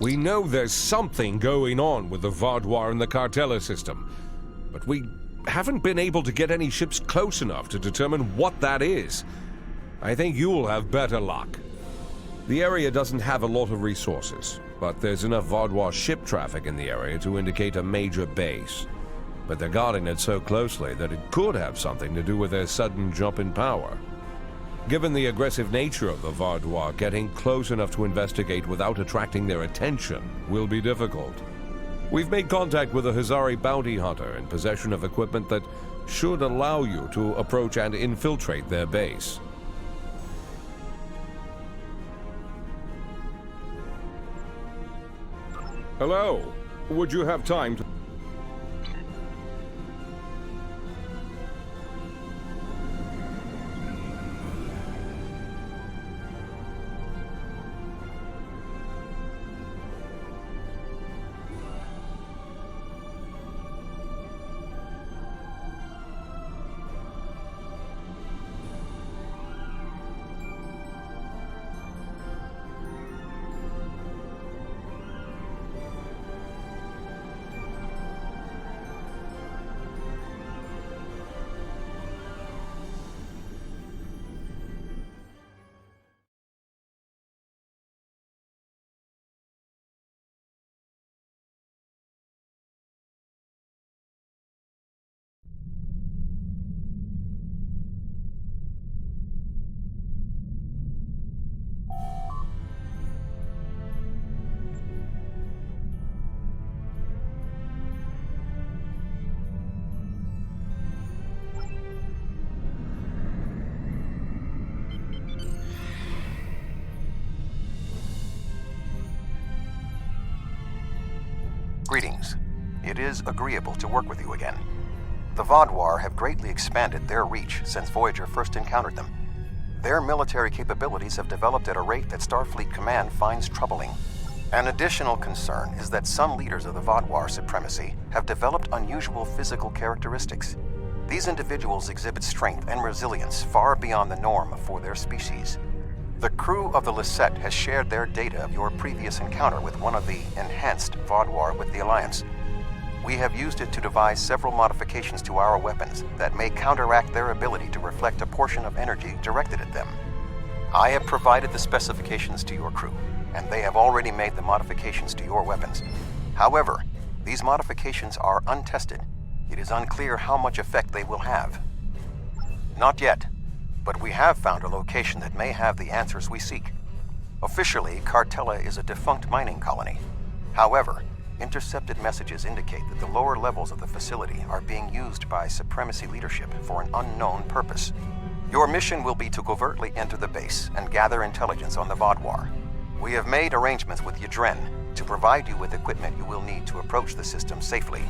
We know there's something going on with the Vaudoir and the Cartella system, but we haven't been able to get any ships close enough to determine what that is. I think you'll have better luck. The area doesn't have a lot of resources, but there's enough Vaudoir ship traffic in the area to indicate a major base. But they're guarding it so closely that it could have something to do with their sudden jump in power. Given the aggressive nature of the Vaudoir, getting close enough to investigate without attracting their attention will be difficult. We've made contact with a Hazari bounty hunter in possession of equipment that should allow you to approach and infiltrate their base. Hello. Would you have time to... Greetings. It is agreeable to work with you again. The Vaudoir have greatly expanded their reach since Voyager first encountered them. Their military capabilities have developed at a rate that Starfleet Command finds troubling. An additional concern is that some leaders of the Vaudoir supremacy have developed unusual physical characteristics. These individuals exhibit strength and resilience far beyond the norm for their species. The crew of the Deceit has shared their data of your previous encounter with one of the enhanced Vaudoir with the Alliance. We have used it to devise several modifications to our weapons that may counteract their ability to reflect a portion of energy directed at them. I have provided the specifications to your crew, and they have already made the modifications to your weapons. However, these modifications are untested. It is unclear how much effect they will have. Not yet. But we have found a location that may have the answers we seek. Officially, Cartella is a defunct mining colony. However, intercepted messages indicate that the lower levels of the facility are being used by Supremacy leadership for an unknown purpose. Your mission will be to covertly enter the base and gather intelligence on the Vaudoir. We have made arrangements with Yadren to provide you with equipment you will need to approach the system safely.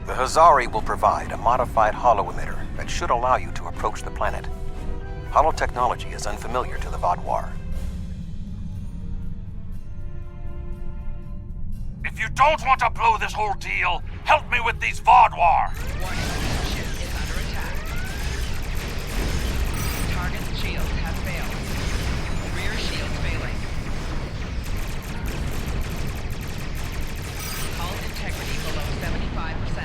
The Hazari will provide a modified holo-emitter that should allow you to approach the planet. Holo-technology is unfamiliar to the Vaudoir. If you don't want to blow this whole deal, help me with these Vaudoir! Warning, ship is under attack. Target's shields have failed. Rear shields failing. Hull integrity below 75%.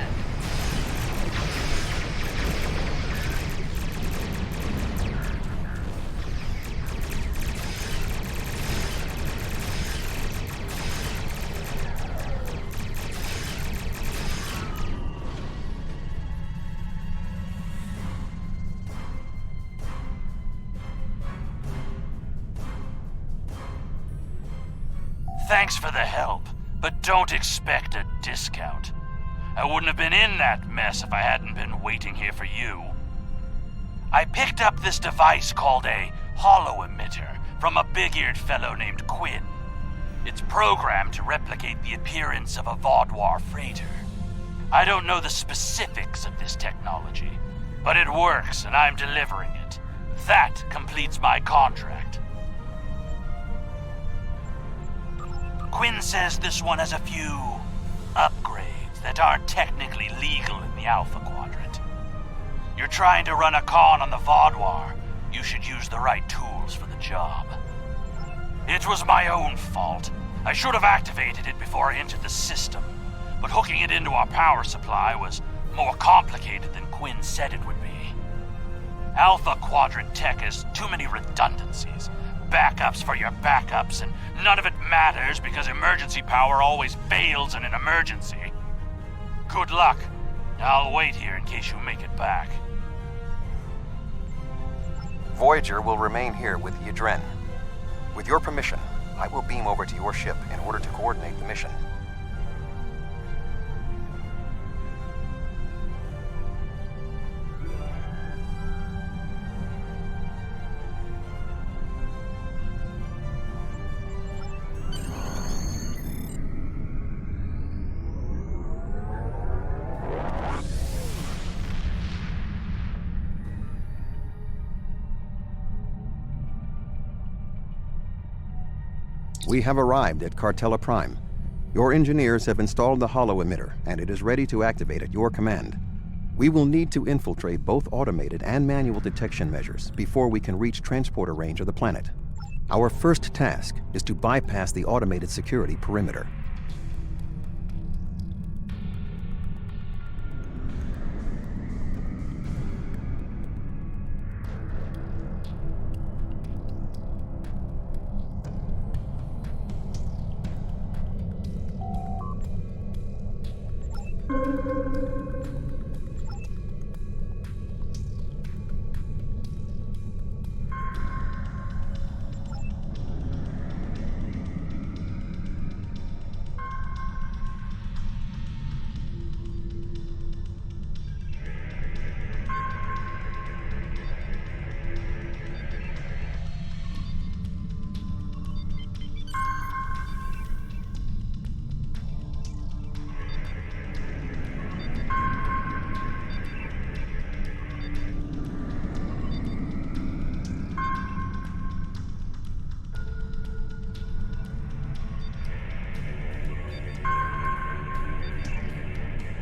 Thanks for the help, but don't expect a discount. I wouldn't have been in that mess if I hadn't been waiting here for you. I picked up this device called a holo-emitter from a big-eared fellow named Quinn. It's programmed to replicate the appearance of a Vaudoir freighter. I don't know the specifics of this technology, but it works and I'm delivering it. That completes my contract. Quinn says this one has a few upgrades that aren't technically legal in the Alpha Quadrant. You're trying to run a con on the Vaudouar. You should use the right tools for the job. It was my own fault. I should have activated it before I entered the system, but hooking it into our power supply was more complicated than Quinn said it would be. Alpha Quadrant tech has too many redundancies. Backups for your backups, and none of it matters because emergency power always fails in an emergency. Good luck. I'll wait here in case you make it back. Voyager will remain here with Yadren. With your permission, I will beam over to your ship in order to coordinate the mission. We have arrived at Cartella Prime. Your engineers have installed the holo emitter, and it is ready to activate at your command. We will need to infiltrate both automated and manual detection measures before we can reach transporter range of the planet. Our first task is to bypass the automated security perimeter.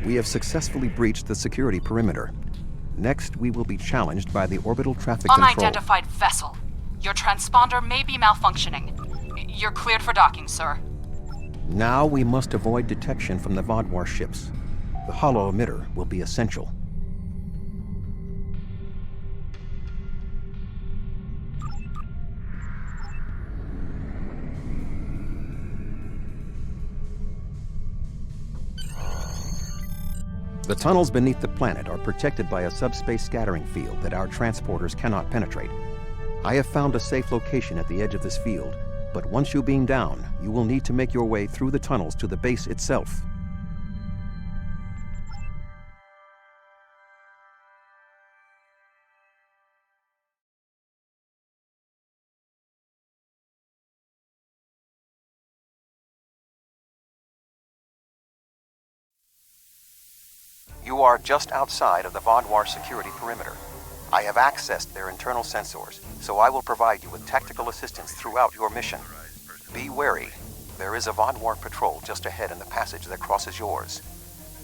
We have successfully breached the security perimeter. Next, we will be challenged by the orbital traffic control. Unidentified vessel. Your transponder may be malfunctioning. You're cleared for docking, sir. Now we must avoid detection from the Vaudouar ships. The holo emitter will be essential. The tunnels beneath the planet are protected by a subspace scattering field that our transporters cannot penetrate. I have found a safe location at the edge of this field, but once you beam down, you will need to make your way through the tunnels to the base itself. You are just outside of the Vaudouar security perimeter. I have accessed their internal sensors, so I will provide you with tactical assistance throughout your mission. Be wary. There is a Vaudouar patrol just ahead in the passage that crosses yours.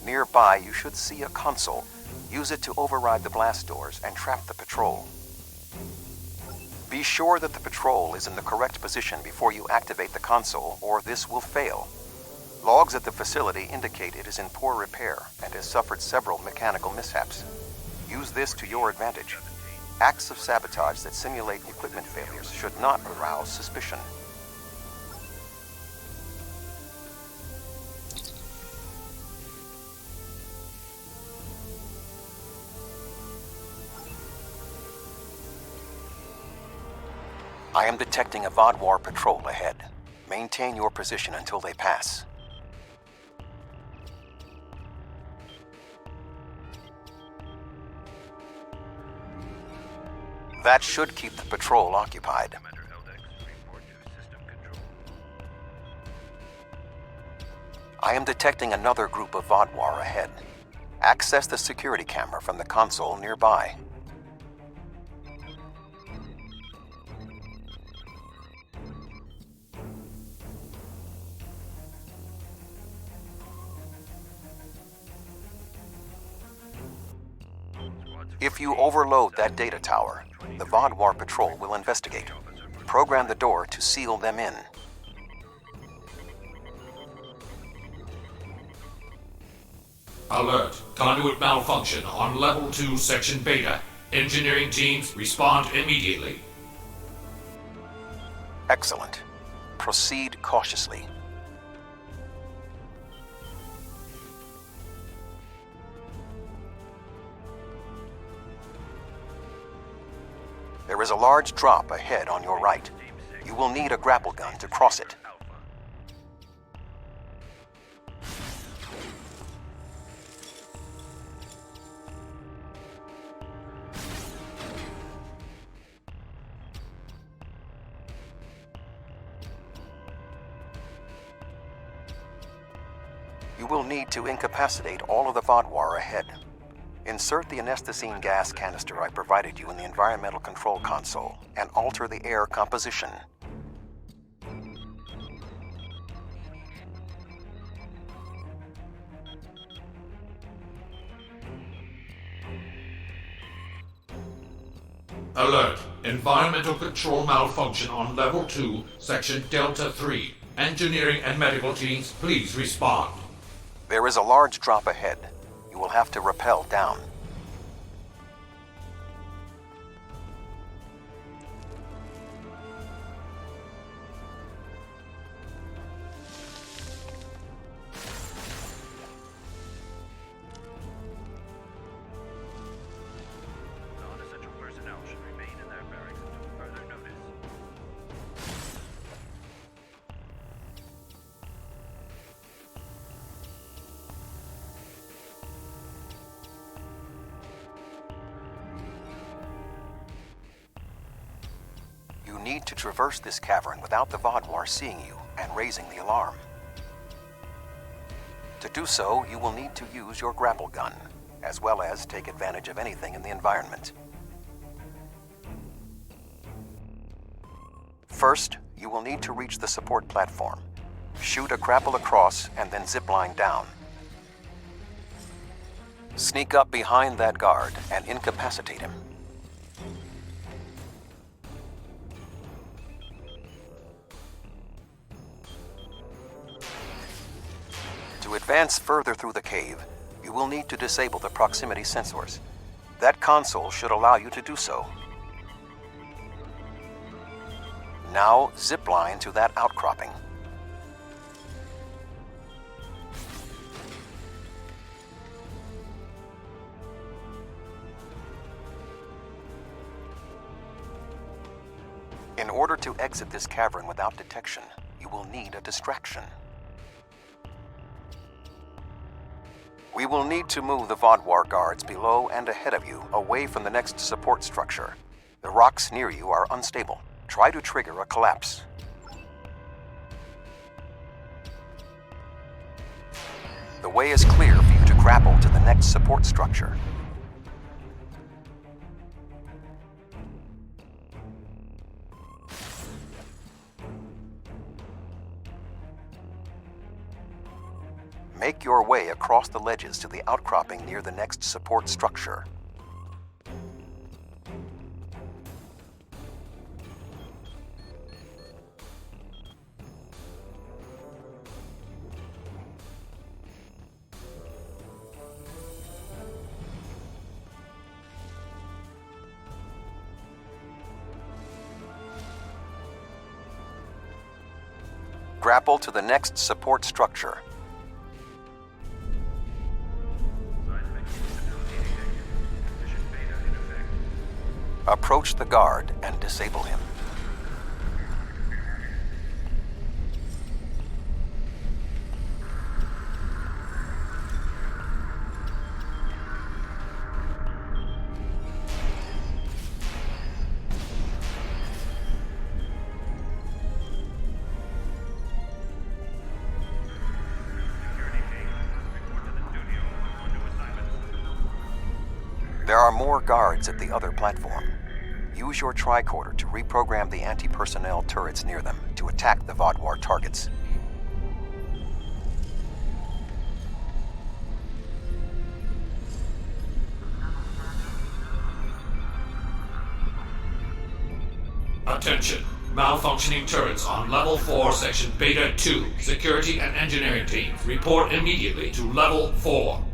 Nearby, you should see a console. Use it to override the blast doors and trap the patrol. Be sure that the patrol is in the correct position before you activate the console, or this will fail. Logs at the facility indicate it is in poor repair and has suffered several mechanical mishaps. Use this to your advantage. Acts of sabotage that simulate equipment failures should not arouse suspicion. I am detecting a Vaudouar patrol ahead. Maintain your position until they pass. That should keep the patrol occupied. I am detecting another group of Vaudouar ahead. Access the security camera from the console nearby. Squad If you overload that data tower, the Vodwar patrol will investigate. Program the door to seal them in. Alert. Conduit malfunction on Level 2, Section Beta. Engineering teams, respond immediately. Excellent. Proceed cautiously. There is a large drop ahead on your right. You will need a grapple gun to cross it. You will need to incapacitate all of the Vodwar ahead. Insert the anesthetine gas canister I provided you in the environmental control console and alter the air composition. Alert. Environmental control malfunction on Level 2, Section Delta 3. Engineering and medical teams, please respond. There is a large drop ahead. You will have to rappel down. Non-essential personnel should remain in their barracks until further notice. You need to traverse this cavern without the Vodwar seeing you and raising the alarm. To do so, you will need to use your grapple gun, as well as take advantage of anything in the environment. First, you will need to reach the support platform. Shoot a grapple across and then zipline down. Sneak up behind that guard and incapacitate him. To advance further through the cave, you will need to disable the proximity sensors. That console should allow you to do so. Now, zipline to that outcropping. In order to exit this cavern without detection, you will need a distraction. We will need to move the Vodwar guards below and ahead of you, away from the next support structure. The rocks near you are unstable. Try to trigger a collapse. The way is clear for you to grapple to the next support structure. Make your way across the ledges to the outcropping near the next support structure. Grapple to the next support structure. Approach the guard and disable him. There are more guards at the other platform. Use your tricorder to reprogram the anti-personnel turrets near them to attack the Vodwar targets. Attention. Malfunctioning turrets on Level 4, Section Beta 2. Security and engineering teams, report immediately to Level 4.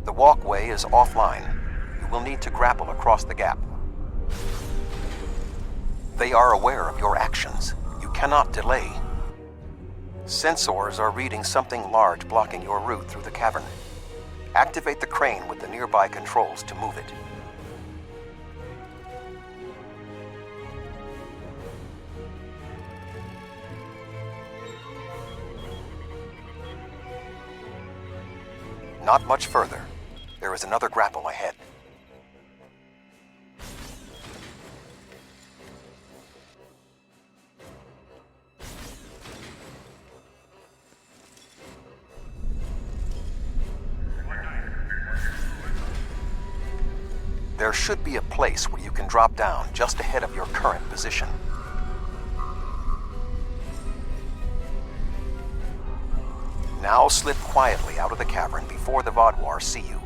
The walkway is offline. You will need to grapple across the gap. They are aware of your actions. You cannot delay. Sensors are reading something large blocking your route through the cavern. Activate the crane with the nearby controls to move it. Not much further. There is another grapple ahead. There should be a place where you can drop down just ahead of your current position. Now slip quietly out of the cavern before the Vaadwaur see you.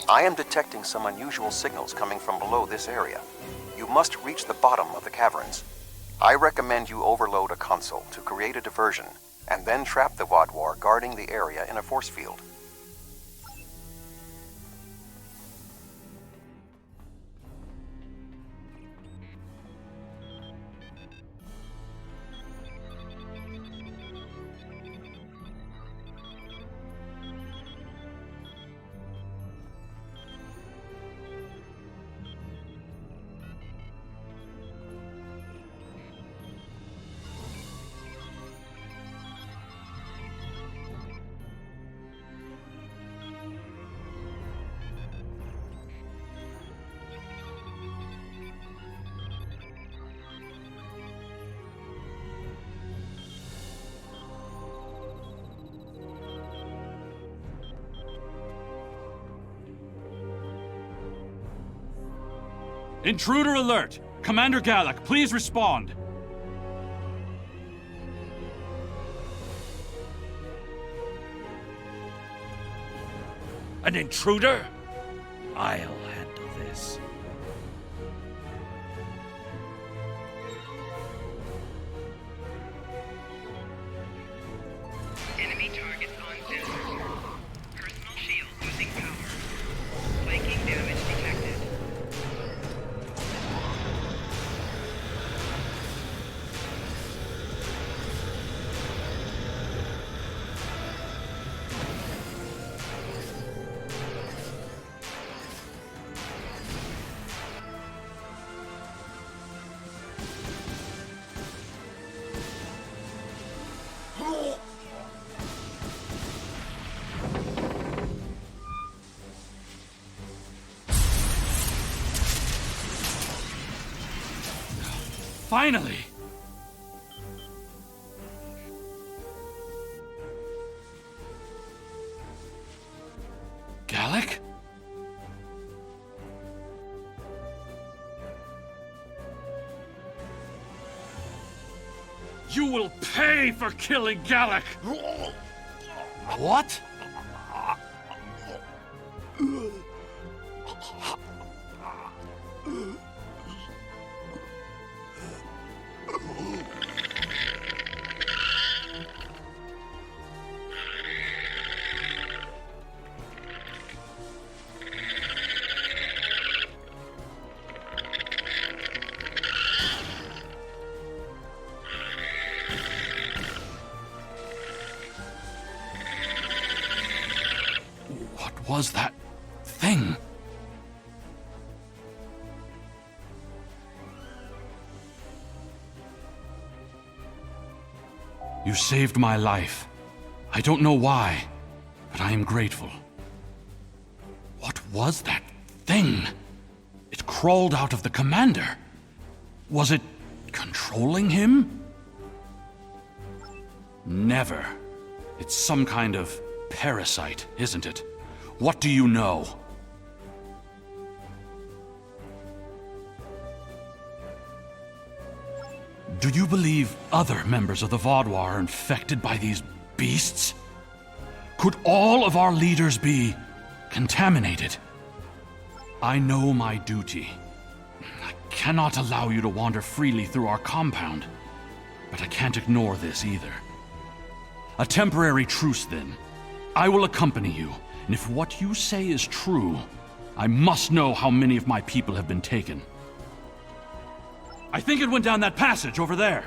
I am detecting some unusual signals coming from below this area. You must reach the bottom of the caverns. I recommend you overload a console to create a diversion, and then trap the Vaadwaur guarding the area in a force field. Intruder alert! Commander Galak, please respond! An intruder? I'll handle this. Enemy target on sensor. Personal shield losing power. Flanking damage detected. Finally! Galak? You will pay for killing Galak! What? What was that thing? You saved my life. I don't know why, but I am grateful. What was that thing? It crawled out of the commander. Was it controlling him? Never. It's some kind of parasite, isn't it? What do you know? Do you believe other members of the Vaudois are infected by these beasts? Could all of our leaders be contaminated? I know my duty. I cannot allow you to wander freely through our compound, but I can't ignore this either. A temporary truce, then. I will accompany you, and if what you say is true, I must know how many of my people have been taken. I think it went down that passage over there.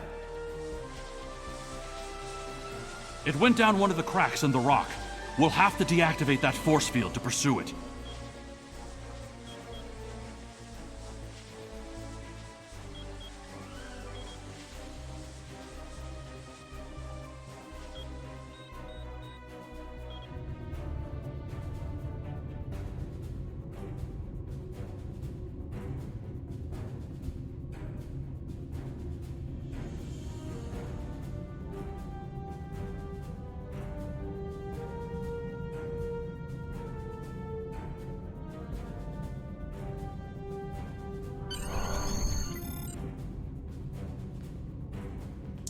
It went down one of the cracks in the rock. We'll have to deactivate that force field to pursue it.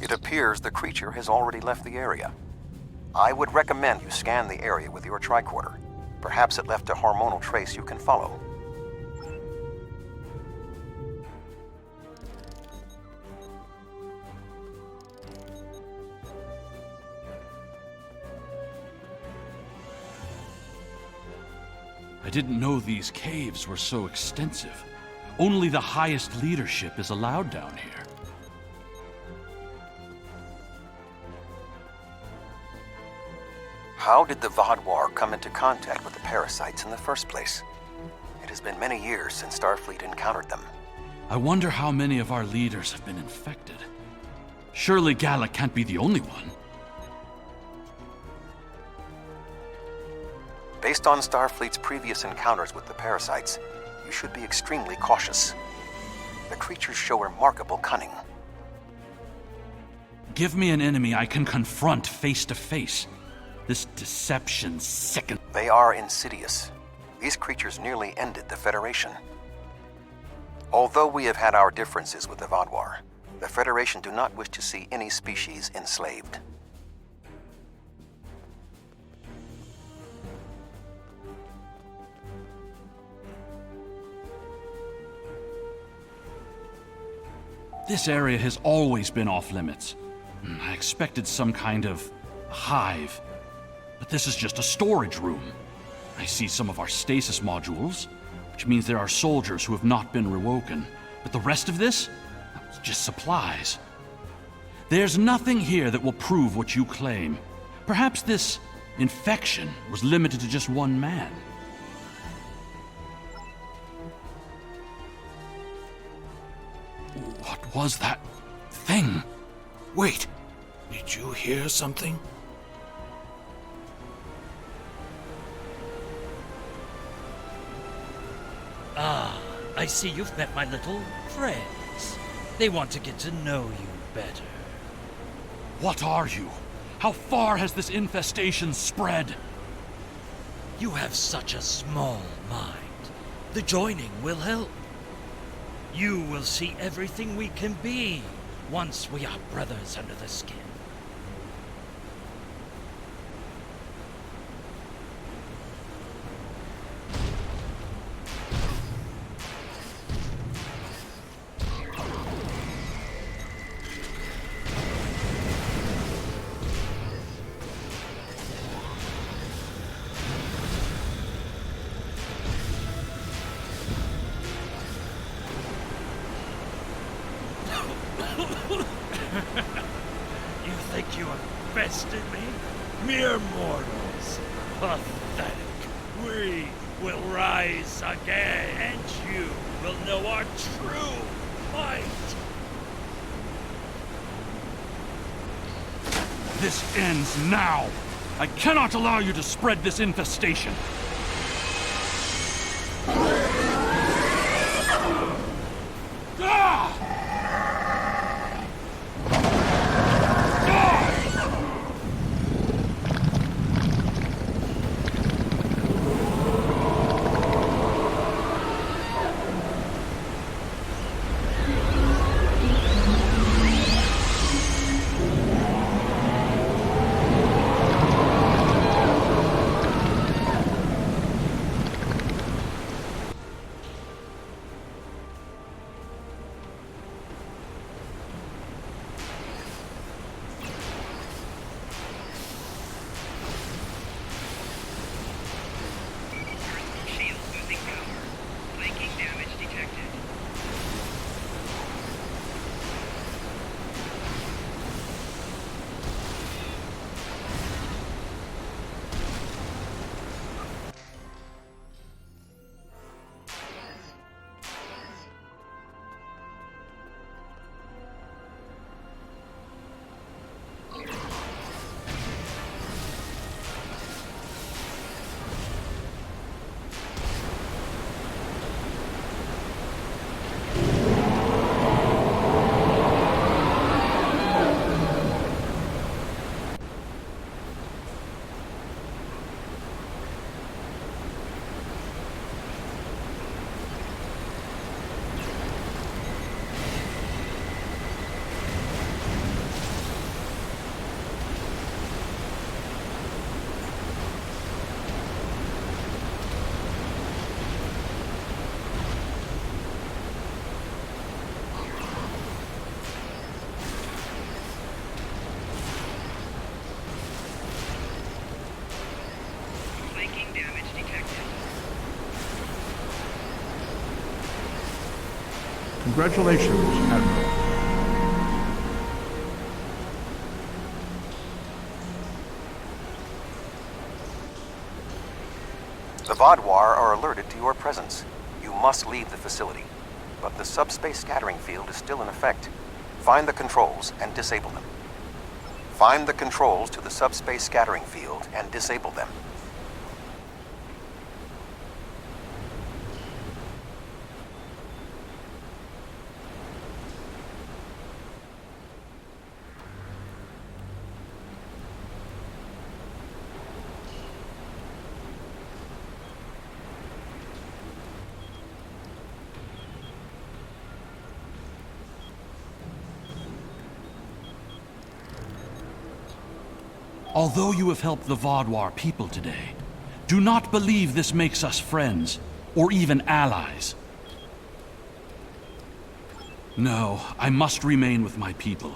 It appears the creature has already left the area. I would recommend you scan the area with your tricorder. Perhaps it left a hormonal trace you can follow. I didn't know these caves were so extensive. Only the highest leadership is allowed down here. How did the Vaudois come into contact with the parasites in the first place? It has been many years since Starfleet encountered them. I wonder how many of our leaders have been infected. Surely Gallic can't be the only one. Based on Starfleet's previous encounters with the parasites, you should be extremely cautious. The creatures show remarkable cunning. Give me an enemy I can confront face to face. This deception sickens. They are insidious. These creatures nearly ended the Federation. Although we have had our differences with the Vaudois, the Federation do not wish to see any species enslaved. This area has always been off limits. I expected some kind of hive. But this is just a storage room. I see some of our stasis modules, which means there are soldiers who have not been rewoken. But the rest of this? It's just supplies. There's nothing here that will prove what you claim. Perhaps this infection was limited to just one man. What was that thing? Wait, did you hear something? Ah, I see you've met my little friends. They want to get to know you better. What are you? How far has this infestation spread? You have such a small mind. The joining will help. You will see everything we can be once we are brothers under the skin. You think you have bested me? Mere mortals. Pathetic. We will rise again, and you will know our true might. This ends now. I cannot allow you to spread this infestation. Congratulations, Admiral. The Vaadwaur are alerted to your presence. You must leave the facility. But the subspace scattering field is still in effect. Find the controls and disable them. Find the controls to the subspace scattering field and disable them. Although you have helped the Vaadwaur people today, do not believe this makes us friends, or even allies. No, I must remain with my people.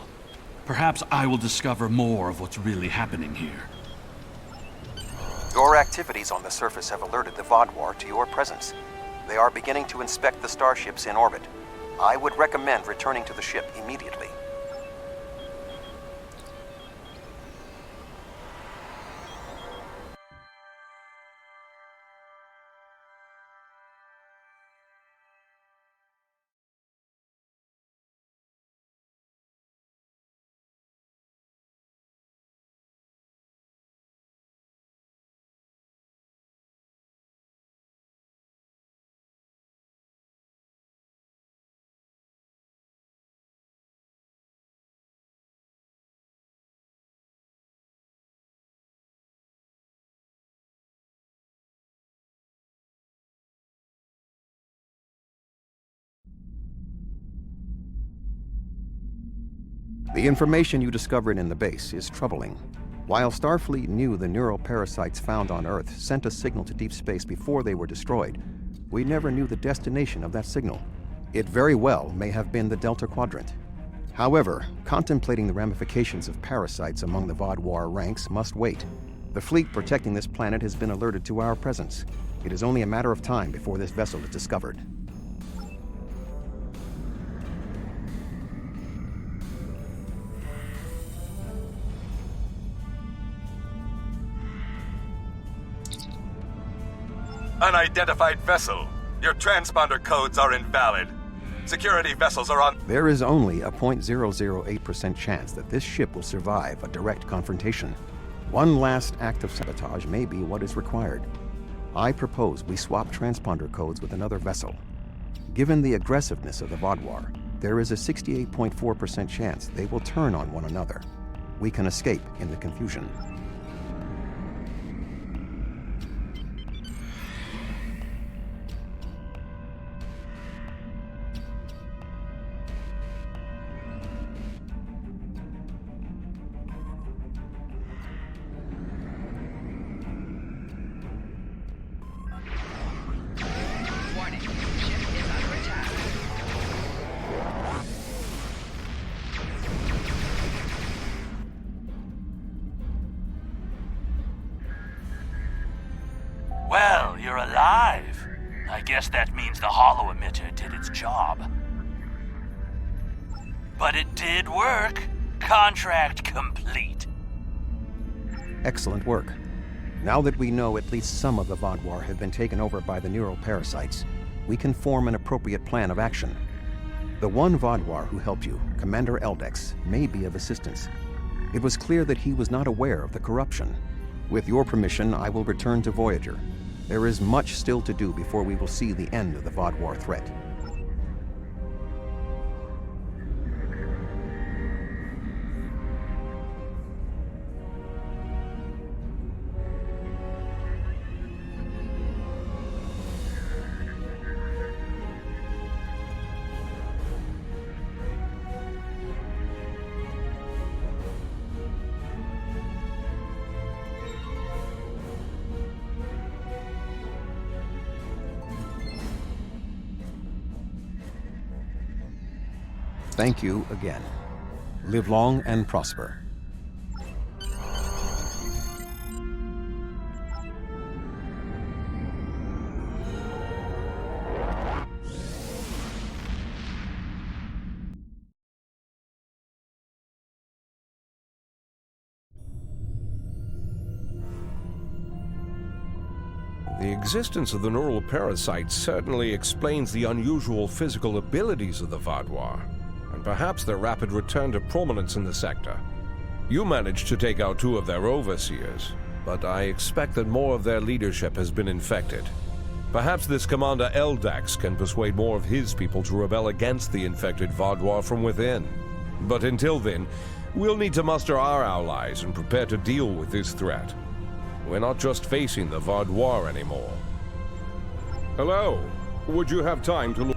Perhaps I will discover more of what's really happening here. Your activities on the surface have alerted the Vaadwaur to your presence. They are beginning to inspect the starships in orbit. I would recommend returning to the ship immediately. The information you discovered in the base is troubling. While Starfleet knew the neural parasites found on Earth sent a signal to deep space before they were destroyed, we never knew the destination of that signal. It very well may have been the Delta Quadrant. However, contemplating the ramifications of parasites among the Vaadwaur ranks must wait. The fleet protecting this planet has been alerted to our presence. It is only a matter of time before this vessel is discovered. Unidentified vessel. Your transponder codes are invalid. Security vessels are on... There is only a 0.008% chance that this ship will survive a direct confrontation. One last act of sabotage may be what is required. I propose we swap transponder codes with another vessel. Given the aggressiveness of the Vaadwaur, there is a 68.4% chance they will turn on one another. We can escape in the confusion. Well, you're alive. I guess that means the holo emitter did its job. But it did work. Contract complete. Excellent work. Now that we know at least some of the Vaadwaur have been taken over by the neural parasites, we can form an appropriate plan of action. The one Vaadwaur who helped you, Commander Eldex, may be of assistance. It was clear that he was not aware of the corruption. With your permission, I will return to Voyager. There is much still to do before we will see the end of the Vaadwaur threat. Thank you again. Live long and prosper. The existence of the neural parasites certainly explains the unusual physical abilities of the Vaadwaur, and perhaps their rapid return to prominence in the sector. You managed to take out 2 of their overseers, but I expect that more of their leadership has been infected. Perhaps this Commander Eldax can persuade more of his people to rebel against the infected Vaadwaur from within. But until then, we'll need to muster our allies and prepare to deal with this threat. We're not just facing the Vaadwaur anymore. Hello. Would you have time to look?